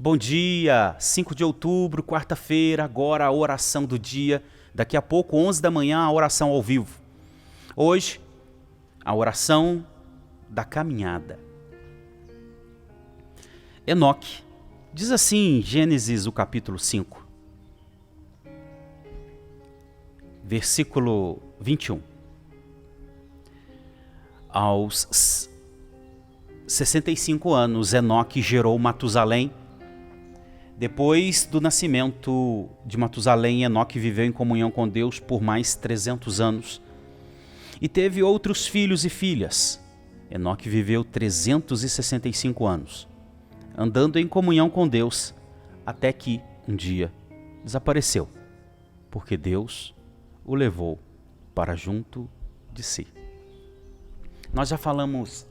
Bom dia, 5 de outubro, quarta-feira, agora a oração do dia. Daqui a pouco, 11 da manhã, a oração ao vivo. Hoje, a oração da caminhada. Enoque, diz assim em Gênesis, o capítulo 5, versículo 21. Aos 65 anos, Enoque gerou Matusalém. Depois do nascimento de Matusalém, Enoque viveu em comunhão com Deus por mais 300 anos e teve outros filhos e filhas. Enoque viveu 365 anos, andando em comunhão com Deus, até que um dia desapareceu, porque Deus o levou para junto de si. Nós já falamos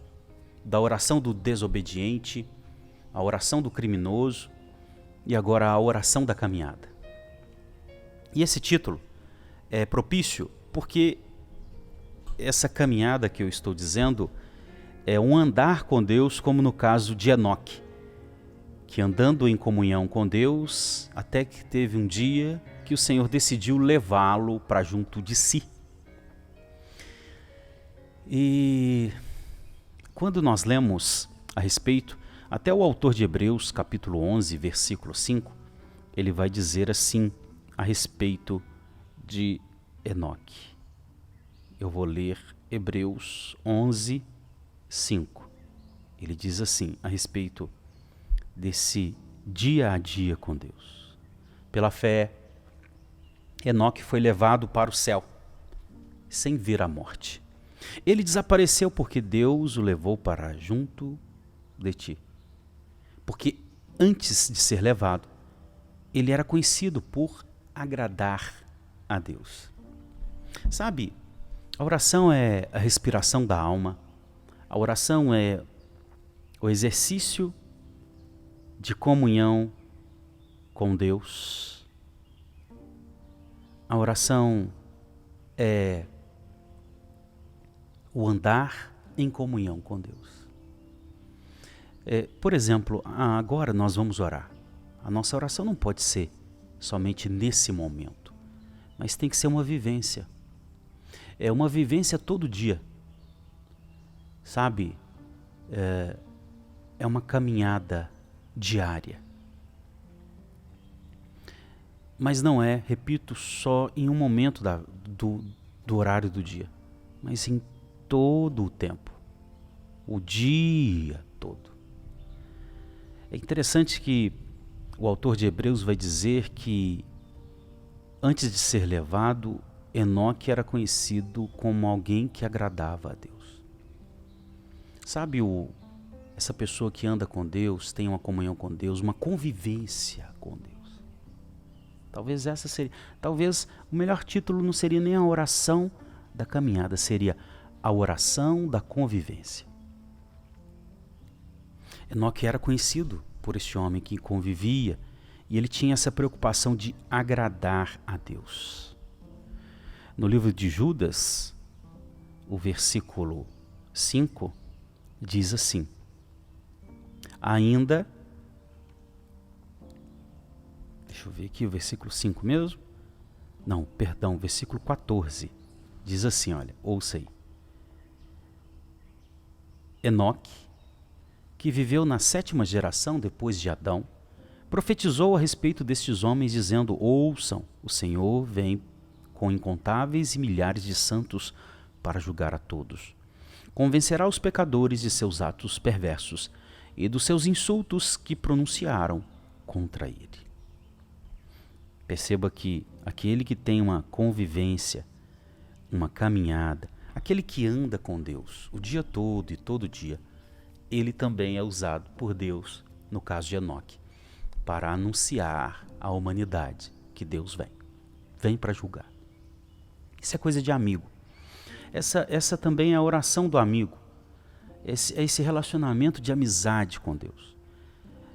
da oração do desobediente, a oração do criminoso, e agora a oração da caminhada. E esse título é propício porque essa caminhada que eu estou dizendo é um andar com Deus, como no caso de Enoque, que andando em comunhão com Deus, até que teve um dia que o Senhor decidiu levá-lo para junto de si. E quando nós lemos a respeito, até o autor de Hebreus, capítulo 11, versículo 5, ele vai dizer assim a respeito de Enoque. Eu vou ler Hebreus 11, 5. Ele diz assim a respeito desse dia a dia com Deus. Pela fé, Enoque foi levado para o céu, sem ver a morte. Ele desapareceu porque Deus o levou para junto de ti. Porque antes de ser levado, ele era conhecido por agradar a Deus. Sabe, a oração é a respiração da alma. A oração é o exercício de comunhão com Deus. A oração é o andar em comunhão com Deus. Por exemplo, agora nós vamos orar. A nossa oração não pode ser somente nesse momento, mas tem que ser uma vivência. É uma vivência todo dia. Sabe? É uma caminhada diária. Mas não é, repito, só em um momento do horário do dia, mas em todo o tempo, o dia todo. É interessante que o autor de Hebreus vai dizer que antes de ser levado, Enoque era conhecido como alguém que agradava a Deus. Sabe, essa pessoa que anda com Deus, tem uma comunhão com Deus, uma convivência com Deus. Talvez o melhor título não seria nem a oração da caminhada, seria a oração da convivência. Enoque era conhecido por este homem que convivia e ele tinha essa preocupação de agradar a Deus. No livro de Judas, o versículo 5 diz assim: ainda, deixa eu ver aqui o versículo 5 mesmo? Não, perdão, versículo 14. Diz assim, olha, ouça aí. Enoque, que viveu na 7ª geração depois de Adão, profetizou a respeito destes homens, dizendo: ouçam, o Senhor vem com incontáveis e milhares de santos para julgar a todos. Convencerá os pecadores de seus atos perversos e dos seus insultos que pronunciaram contra ele. Perceba que aquele que tem uma convivência, uma caminhada, aquele que anda com Deus o dia todo e todo dia, ele também é usado por Deus, no caso de Enoque, para anunciar à humanidade que Deus vem para julgar. Isso é coisa de amigo. Essa também é a oração do amigo. Esse relacionamento de amizade com Deus.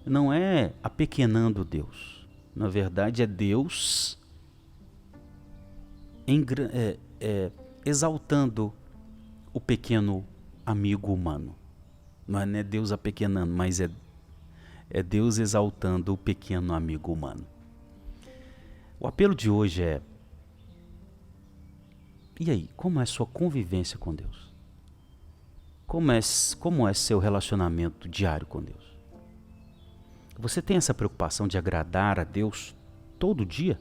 Não é apequenando Deus. Na verdade, é Deus exaltando o pequeno amigo humano. Não é Deus apequenando, mas é É Deus exaltando o pequeno amigo humano. O apelo de hoje é: e aí, como é a sua convivência com Deus? Como é seu relacionamento diário com Deus? Você tem essa preocupação de agradar a Deus todo dia?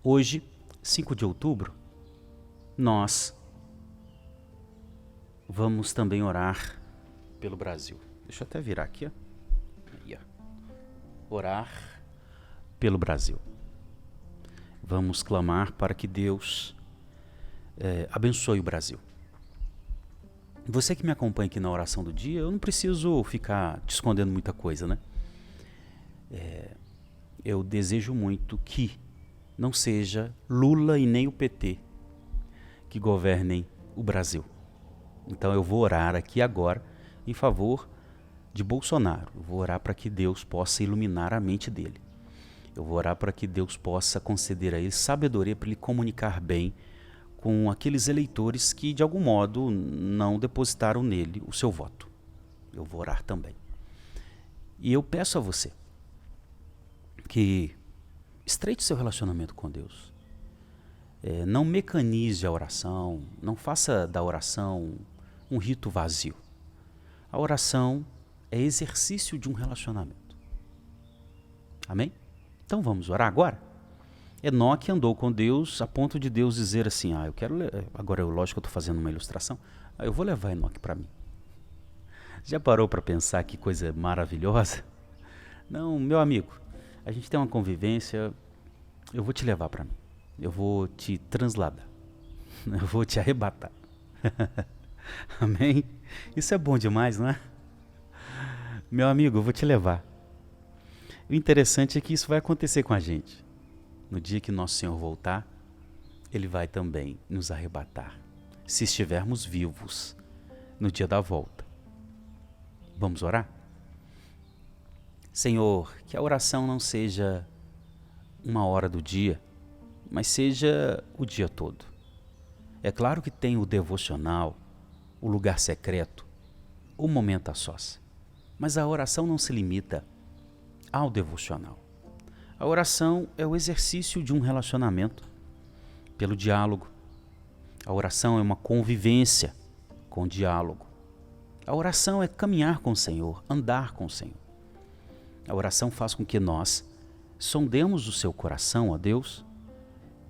Hoje, 5 de outubro, nós vamos também orar pelo Brasil. Deixa eu até virar aqui, ó. Aí, ó. Orar pelo Brasil. Vamos clamar para que Deus abençoe o Brasil. Você que me acompanha aqui na oração do dia, eu não preciso ficar te escondendo muita coisa, né? Eu desejo muito que não seja Lula e nem o PT que governem o Brasil. Então eu vou orar aqui agora em favor de Bolsonaro. Eu vou orar para que Deus possa iluminar a mente dele. Eu vou orar para que Deus possa conceder a ele sabedoria para ele comunicar bem com aqueles eleitores que de algum modo não depositaram nele o seu voto. Eu vou orar também. E eu peço a você que estreite seu relacionamento com Deus. Não mecanize a oração, não faça da oração um rito vazio. A oração é exercício de um relacionamento. Amém? Então vamos orar agora? Enoque andou com Deus a ponto de Deus dizer assim: eu quero... Agora, lógico que eu estou fazendo uma ilustração. Eu vou levar Enoque para mim. Já parou para pensar que coisa maravilhosa? Não, meu amigo, a gente tem uma convivência, eu vou te levar para mim. Eu vou te transladar. Eu vou te arrebatar. Amém? Isso é bom demais, não é? Meu amigo, eu vou te levar. O interessante é que isso vai acontecer com a gente. No dia que nosso Senhor voltar, Ele vai também nos arrebatar, se estivermos vivos no dia da volta. Vamos orar? Senhor, que a oração não seja uma hora do dia, mas seja o dia todo. É claro que tem o devocional, o lugar secreto, o momento a sós. Mas a oração não se limita ao devocional. A oração é o exercício de um relacionamento pelo diálogo. A oração é uma convivência com diálogo. A oração é caminhar com o Senhor, andar com o Senhor. A oração faz com que nós sondemos o seu coração a Deus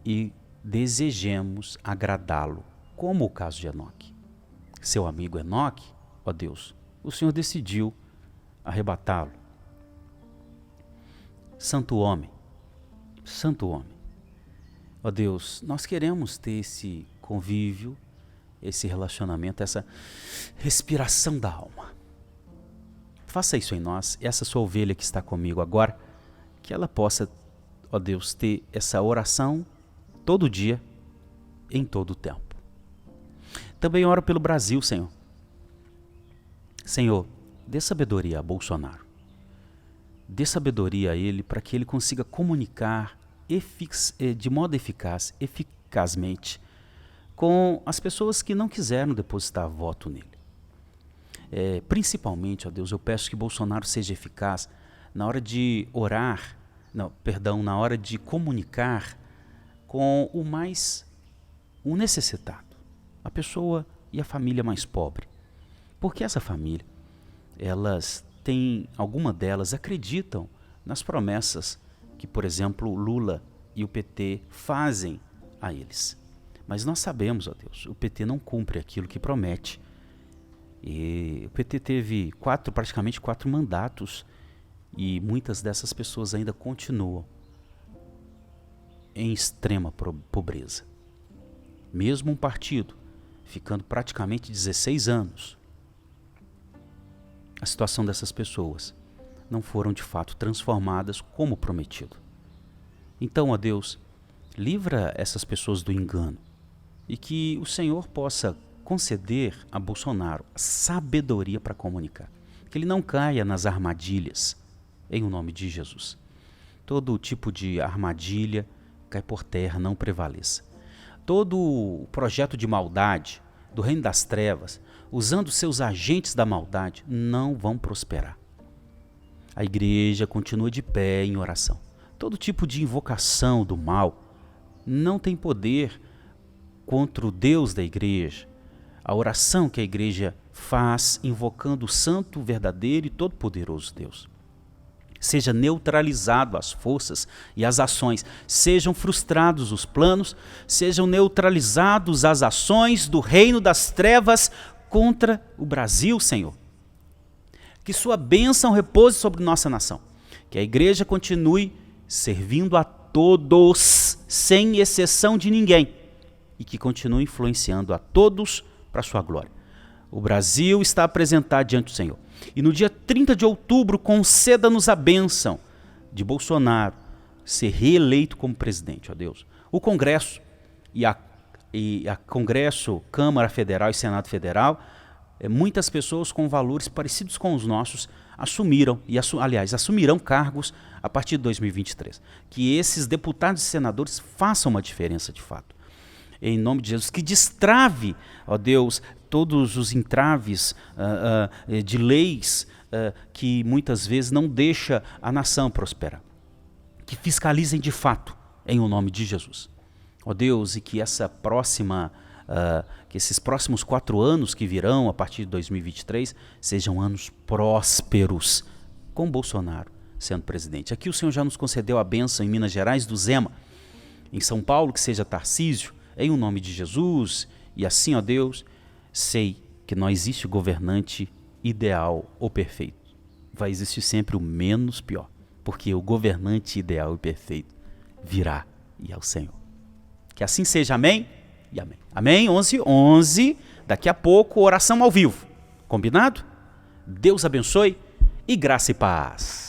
e desejemos agradá-lo, como o caso de Enoque. Seu amigo Enoque, ó Deus, o Senhor decidiu arrebatá-lo. Santo homem, ó Deus, nós queremos ter esse convívio, esse relacionamento, essa respiração da alma. Faça isso em nós, essa sua ovelha que está comigo agora, que ela possa, ó Deus, ter essa oração todo dia, em todo o tempo. Também oro pelo Brasil, Senhor. Senhor, dê sabedoria a Bolsonaro. Dê sabedoria a ele para que ele consiga comunicar de modo eficazmente com as pessoas que não quiseram depositar voto nele. Principalmente, ó Deus, eu peço que Bolsonaro seja eficaz na hora de orar, na hora de comunicar com o necessitado, a pessoa e a família mais pobre. Porque essa família, alguma delas acreditam nas promessas que, por exemplo, Lula e o PT fazem a eles. Mas nós sabemos, ó Deus, o PT não cumpre aquilo que promete. E o PT teve praticamente quatro mandatos e muitas dessas pessoas ainda continuam em extrema pobreza. Mesmo um partido ficando praticamente 16 anos, a situação dessas pessoas não foram de fato transformadas como prometido. Então, ó Deus, livra essas pessoas do engano e que o Senhor possa conceder a Bolsonaro sabedoria para comunicar, que ele não caia nas armadilhas, em o nome de Jesus. Todo tipo de armadilha cai por terra, não prevaleça. Todo o projeto de maldade do reino das trevas, usando seus agentes da maldade, não vão prosperar. a igreja continua de pé em oração. Todo tipo de invocação do mal não tem poder contra o Deus da igreja. A oração que a igreja faz invocando o santo, verdadeiro e todo-poderoso Deus. Seja neutralizado as forças e as ações, sejam frustrados os planos, sejam neutralizados as ações do reino das trevas contra o Brasil, Senhor. Que sua bênção repouse sobre nossa nação. Que a igreja continue servindo a todos, sem exceção de ninguém. E que continue influenciando a todos para a sua glória. O Brasil está apresentado diante do Senhor. E no dia 30 de outubro, conceda-nos a bênção de Bolsonaro ser reeleito como presidente, ó Deus. O Congresso e a Congresso, Câmara Federal e Senado Federal, muitas pessoas com valores parecidos com os nossos assumiram, assumirão cargos a partir de 2023. Que esses deputados e senadores façam uma diferença de fato. Em nome de Jesus, que destrave, ó Deus, todos os entraves de leis que muitas vezes não deixa a nação prosperar. Que fiscalizem de fato, em o nome de Jesus. Ó Deus, e que que esses próximos 4 anos que virão a partir de 2023 sejam anos prósperos, com Bolsonaro sendo presidente. Aqui o Senhor já nos concedeu a bênção em Minas Gerais do Zema, em São Paulo que seja Tarcísio, em o nome de Jesus. E assim, ó Deus, sei que não existe governante ideal ou perfeito. Vai existir sempre o menos pior, porque o governante ideal e perfeito virá e é o Senhor. Que assim seja, amém e amém. Amém, 11:11, daqui a pouco, oração ao vivo. Combinado? Deus abençoe e graça e paz.